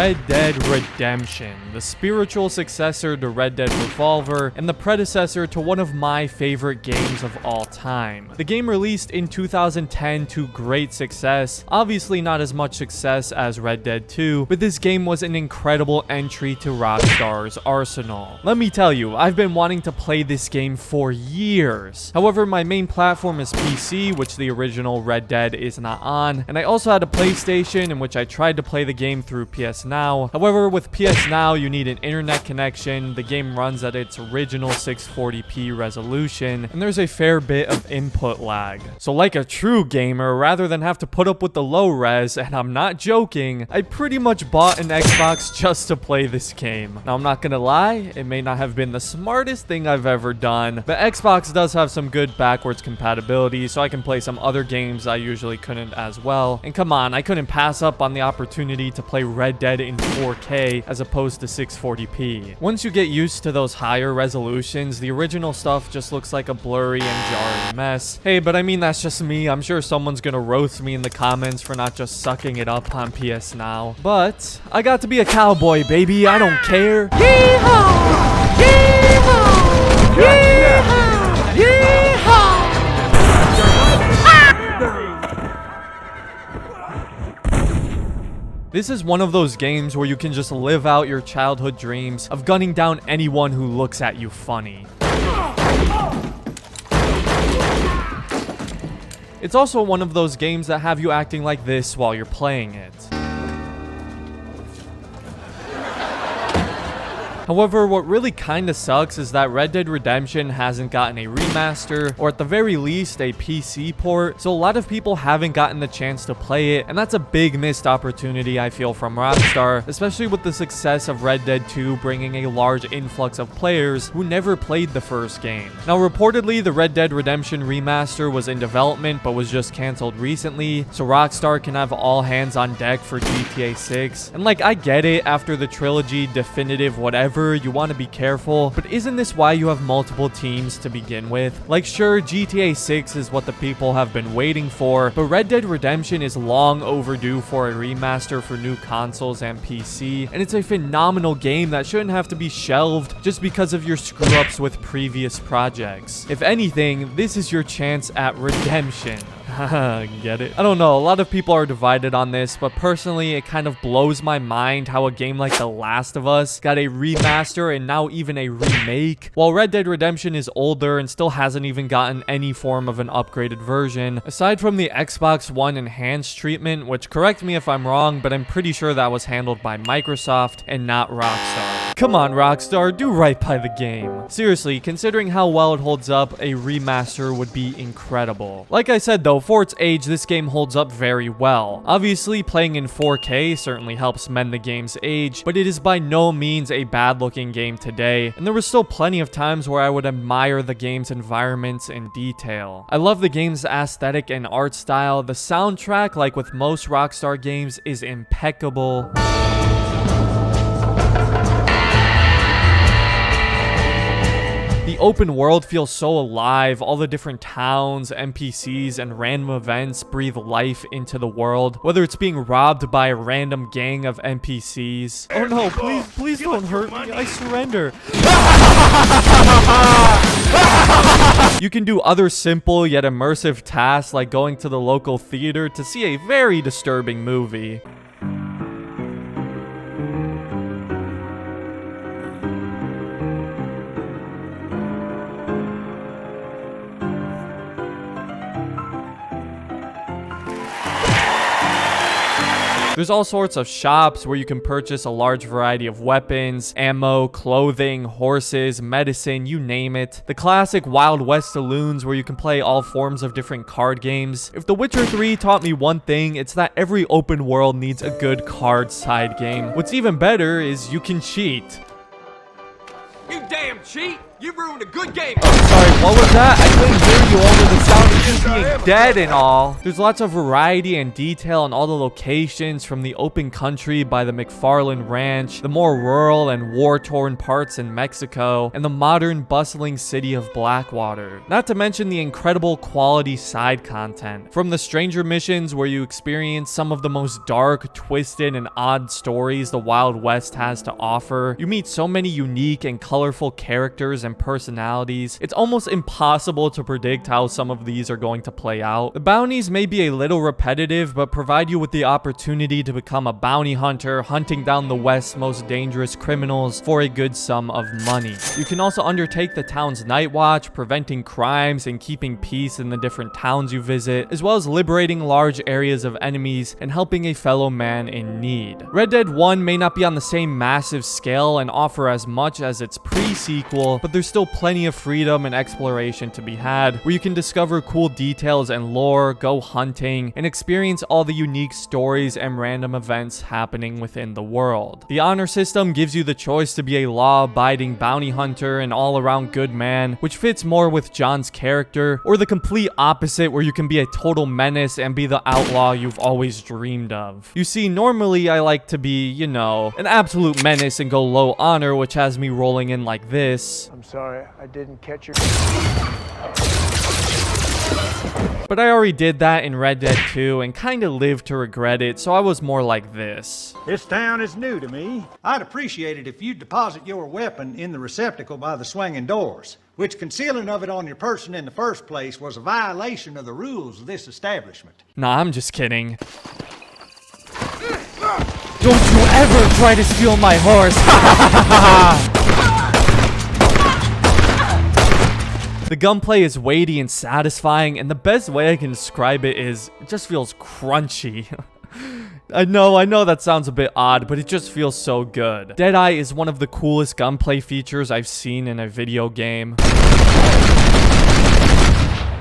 Red Dead Redemption, the spiritual successor to Red Dead Revolver and the predecessor to one of my favorite games of all time. The game released in 2010 to great success, obviously not as much success as Red Dead 2, but this game was an incredible entry to Rockstar's arsenal. Let me tell you, I've been wanting to play this game for years. However, my main platform is PC, which the original Red Dead is not on, and I also had a PlayStation in which I tried to play the game through PS Now. However, with PS Now, you need an internet connection, the game runs at its original 640p resolution, and there's a fair bit of input lag. So like a true gamer, rather than have to put up with the low res, and I'm not joking, I pretty much bought an Xbox just to play this game. Now I'm not gonna lie, it may not have been the smartest thing I've ever done, but Xbox does have some good backwards compatibility, so I can play some other games I usually couldn't as well. And come on, I couldn't pass up on the opportunity to play Red Dead in 4K as opposed to 640p. Once you get used to those higher resolutions, the original stuff just looks like a blurry and jarring mess. Hey, but I mean, that's just me. I'm sure someone's gonna roast me in the comments for not just sucking it up on PS Now. But I got to be a cowboy, baby. I don't care. Yeehaw! Yeehaw! Yeehaw! Yeehaw! This is one of those games where you can just live out your childhood dreams of gunning down anyone who looks at you funny. It's also one of those games that have you acting like this while you're playing it. However, what really kinda sucks is that Red Dead Redemption hasn't gotten a remaster, or at the very least, a PC port, so a lot of people haven't gotten the chance to play it, and that's a big missed opportunity I feel from Rockstar, especially with the success of Red Dead 2 bringing a large influx of players who never played the first game. Now, reportedly, the Red Dead Redemption remaster was in development, but was just cancelled recently, so Rockstar can have all hands on deck for GTA 6, and like, I get it, after the trilogy, definitive, whatever, you want to be careful, but isn't this why you have multiple teams to begin with? Like, sure, GTA 6 is what the people have been waiting for, but Red Dead Redemption is long overdue for a remaster for new consoles and PC, and it's a phenomenal game that shouldn't have to be shelved just because of your screw-ups with previous projects. If anything, this is your chance at redemption. Get it? I don't know, a lot of people are divided on this, but personally, it kind of blows my mind how a game like The Last of Us got a remaster and now even a remake, while Red Dead Redemption is older and still hasn't even gotten any form of an upgraded version, aside from the Xbox One enhanced treatment, which, correct me if I'm wrong, but I'm pretty sure that was handled by Microsoft and not Rockstar. Come on, Rockstar, do right by the game. Seriously, considering how well it holds up, a remaster would be incredible. Like I said though, for its age, this game holds up very well. Obviously, playing in 4K certainly helps mend the game's age, but it is by no means a bad-looking game today, and there was still plenty of times where I would admire the game's environments and detail. I love the game's aesthetic and art style. The soundtrack, like with most Rockstar games, is impeccable. The open world feels so alive, all the different towns, NPCs, and random events breathe life into the world, whether it's being robbed by a random gang of NPCs. Oh no, please don't hurt me, I surrender. You can do other simple yet immersive tasks like going to the local theater to see a very disturbing movie. There's all sorts of shops where you can purchase a large variety of weapons, ammo, clothing, horses, medicine, you name it. The classic Wild West saloons where you can play all forms of different card games. If The Witcher 3 taught me one thing, it's that every open world needs a good card side game. What's even better is you can cheat. You damn cheat! You ruined a good game. Oh, sorry, what was that? I couldn't hear you over the sound of you being dead and all. There's lots of variety and detail in all the locations, from the open country by the McFarland Ranch, the more rural and war-torn parts in Mexico, and the modern, bustling city of Blackwater. Not to mention the incredible quality side content. From the stranger missions where you experience some of the most dark, twisted, and odd stories the Wild West has to offer, you meet so many unique and colorful characters and personalities, it's almost impossible to predict how some of these are going to play out. The bounties may be a little repetitive, but provide you with the opportunity to become a bounty hunter, hunting down the West's most dangerous criminals for a good sum of money. You can also undertake the town's night watch, preventing crimes and keeping peace in the different towns you visit, as well as liberating large areas of enemies and helping a fellow man in need. Red Dead 1 may not be on the same massive scale and offer as much as its pre-sequel, but there's still plenty of freedom and exploration to be had, where you can discover cool details and lore, go hunting, and experience all the unique stories and random events happening within the world. The honor system gives you the choice to be a law-abiding bounty hunter and all-around good man, which fits more with John's character, or the complete opposite, where you can be a total menace and be the outlaw you've always dreamed of. You see, normally I like to be, you know, an absolute menace and go low honor, which has me rolling in like this. I'm sorry, I didn't catch your... But I already did that in Red Dead 2 and kinda lived to regret it, so I was more like this. This town is new to me. I'd appreciate it if you'd deposit your weapon in the receptacle by the swinging doors, which concealing of it on your person in the first place was a violation of the rules of this establishment. Nah, I'm just kidding. Don't you ever try to steal my horse! The gunplay is weighty and satisfying, and the best way I can describe it is, it just feels crunchy. I know that sounds a bit odd, but it just feels so good. Deadeye is one of the coolest gunplay features I've seen in a video game.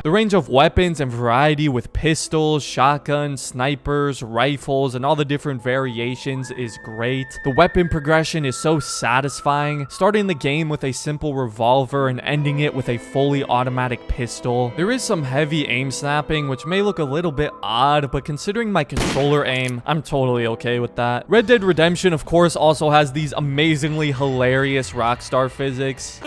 The range of weapons and variety with pistols, shotguns, snipers, rifles, and all the different variations is great. The weapon progression is so satisfying, starting the game with a simple revolver and ending it with a fully automatic pistol. There is some heavy aim snapping, which may look a little bit odd, but considering my controller aim, I'm totally okay with that. Red Dead Redemption, of course, also has these amazingly hilarious Rockstar physics.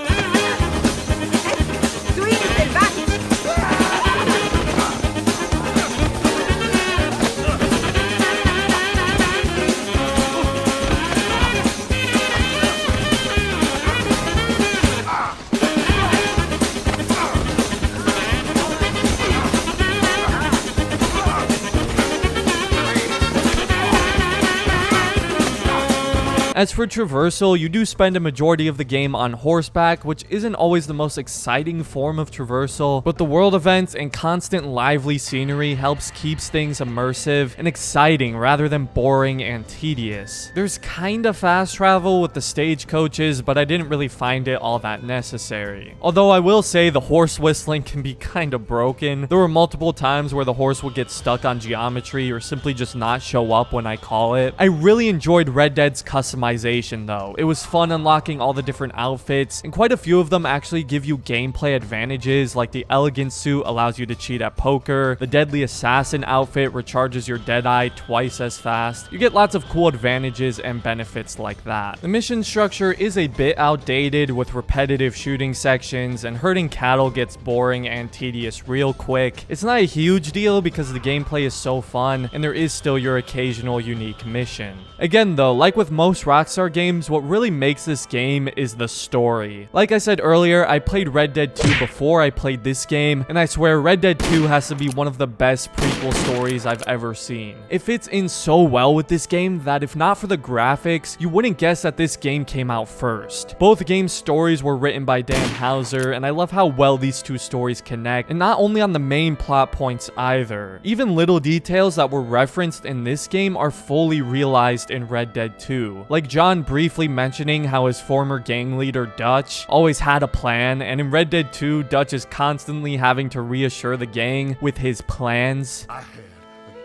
As for traversal, you do spend a majority of the game on horseback, which isn't always the most exciting form of traversal, but the world events and constant lively scenery helps keeps things immersive and exciting rather than boring and tedious. There's kinda fast travel with the stagecoaches, but I didn't really find it all that necessary. Although I will say the horse whistling can be kinda broken. There were multiple times where the horse would get stuck on geometry or simply just not show up when I call it. I really enjoyed Red Dead's customization though. It was fun unlocking all the different outfits, and quite a few of them actually give you gameplay advantages, like the elegant suit allows you to cheat at poker, the deadly assassin outfit recharges your Deadeye twice as fast. You get lots of cool advantages and benefits like that. The mission structure is a bit outdated with repetitive shooting sections, and herding cattle gets boring and tedious real quick. It's not a huge deal because the gameplay is so fun, and there is still your occasional unique mission. Again though, like with most Rockstar games, what really makes this game is the story. Like I said earlier, I played Red Dead 2 before I played this game, and I swear Red Dead 2 has to be one of the best prequel stories I've ever seen. It fits in so well with this game that if not for the graphics, you wouldn't guess that this game came out first. Both games' stories were written by Dan Houser, and I love how well these two stories connect, and not only on the main plot points either. Even little details that were referenced in this game are fully realized in Red Dead 2. Like John briefly mentioning how his former gang leader Dutch always had a plan, and in Red Dead 2, Dutch is constantly having to reassure the gang with his plans. I had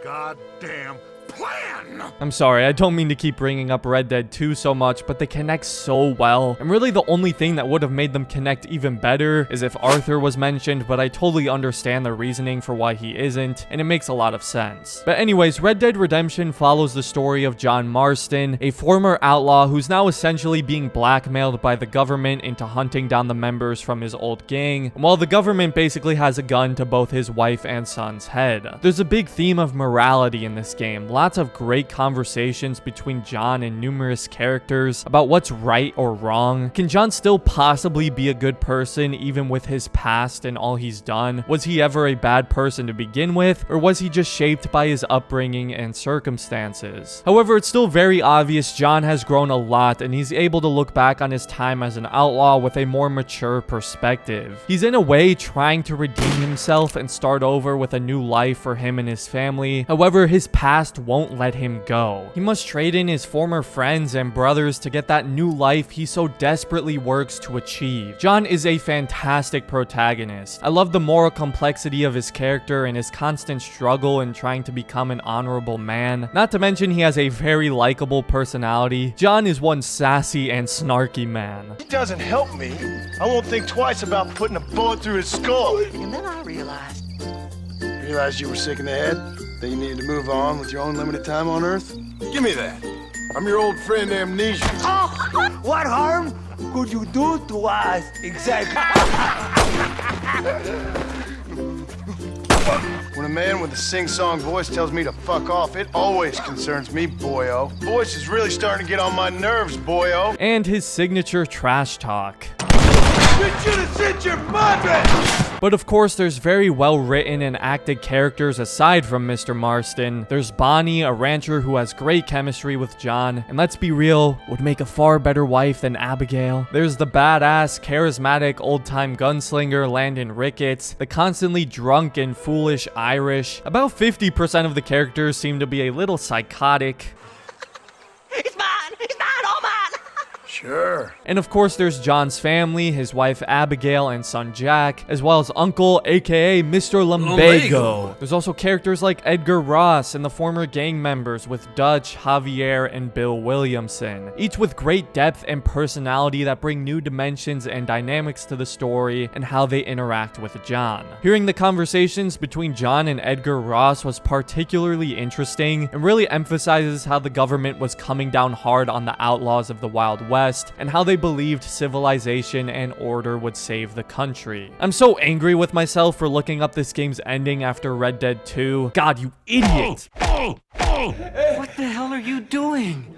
a goddamn plan! I'm sorry, I don't mean to keep bringing up Red Dead 2 so much, but they connect so well. And really the only thing that would have made them connect even better is if Arthur was mentioned, but I totally understand the reasoning for why he isn't, and it makes a lot of sense. But anyways, Red Dead Redemption follows the story of John Marston, a former outlaw who's now essentially being blackmailed by the government into hunting down the members from his old gang, and while the government basically has a gun to both his wife and son's head. There's a big theme of morality in this game, lots of great conversations between John and numerous characters about what's right or wrong. Can John still possibly be a good person even with his past and all he's done? Was he ever a bad person to begin with, or was he just shaped by his upbringing and circumstances? However, it's still very obvious John has grown a lot and he's able to look back on his time as an outlaw with a more mature perspective. He's in a way trying to redeem himself and start over with a new life for him and his family. However, his past won't let him go. He must trade in his former friends and brothers to get that new life he so desperately works to achieve. John is a fantastic protagonist. I love the moral complexity of his character and his constant struggle in trying to become an honorable man. Not to mention he has a very likable personality. John is one sassy and snarky man. It doesn't help me. I won't think twice about putting a bullet through his skull. And then I realized. Realized you were sick in the head? That you needed to move on with your own limited time on Earth? Give me that. I'm your old friend Amnesia. Oh, what harm could you do to us exactly? When a man with a sing-song voice tells me to fuck off, it always concerns me, boyo. Voice is really starting to get on my nerves, boyo. And his signature trash talk. You should have sent your mother! But of course, there's very well written and acted characters aside from Mr. Marston. There's Bonnie, a rancher who has great chemistry with John, and let's be real, would make a far better wife than Abigail. There's the badass, charismatic, old-time gunslinger Landon Ricketts, the constantly drunk and foolish Irish. About 50% of the characters seem to be a little psychotic. It's mine, all mine. Sure. And of course, there's John's family, his wife Abigail and son Jack, as well as Uncle, aka Mr. Lumbago. There's also characters like Edgar Ross and the former gang members with Dutch, Javier, and Bill Williamson, each with great depth and personality that bring new dimensions and dynamics to the story and how they interact with John. Hearing the conversations between John and Edgar Ross was particularly interesting and really emphasizes how the government was coming down hard on the outlaws of the Wild West and how they believed civilization and order would save the country. I'm so angry with myself for looking up this game's ending after Red Dead 2. God, you idiot! What the hell are you doing?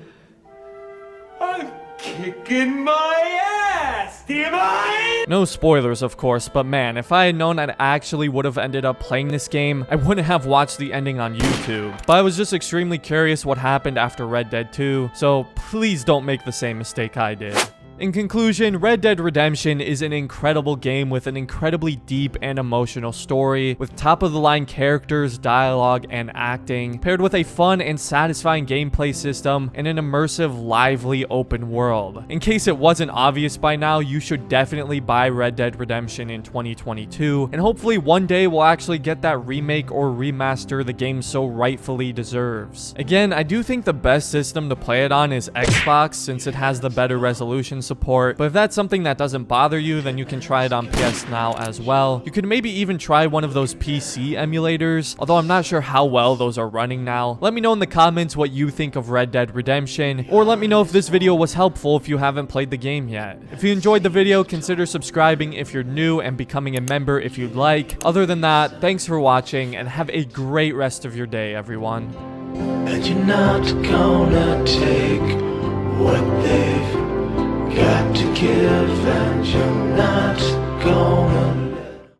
I'm kicking my ass, Demon! No spoilers, of course, but man, if I had known I actually would have ended up playing this game, I wouldn't have watched the ending on YouTube. But I was just extremely curious what happened after Red Dead 2, so please don't make the same mistake I did. In conclusion, Red Dead Redemption is an incredible game with an incredibly deep and emotional story, with top-of-the-line characters, dialogue, and acting, paired with a fun and satisfying gameplay system and an immersive, lively open world. In case it wasn't obvious by now, you should definitely buy Red Dead Redemption in 2022, and hopefully one day we'll actually get that remake or remaster the game so rightfully deserves. Again, I do think the best system to play it on is Xbox, since it has the better resolution support, but if that's something that doesn't bother you, then you can try it on PS Now as well. You could maybe even try one of those PC emulators, although I'm not sure how well those are running now. Let me know in the comments what you think of Red Dead Redemption, or let me know if this video was helpful if you haven't played the game yet. If you enjoyed the video, consider subscribing if you're new and becoming a member if you'd like. Other than that, thanks for watching and have a great rest of your day, everyone. And you're not gonna take what they've got to give, and you're not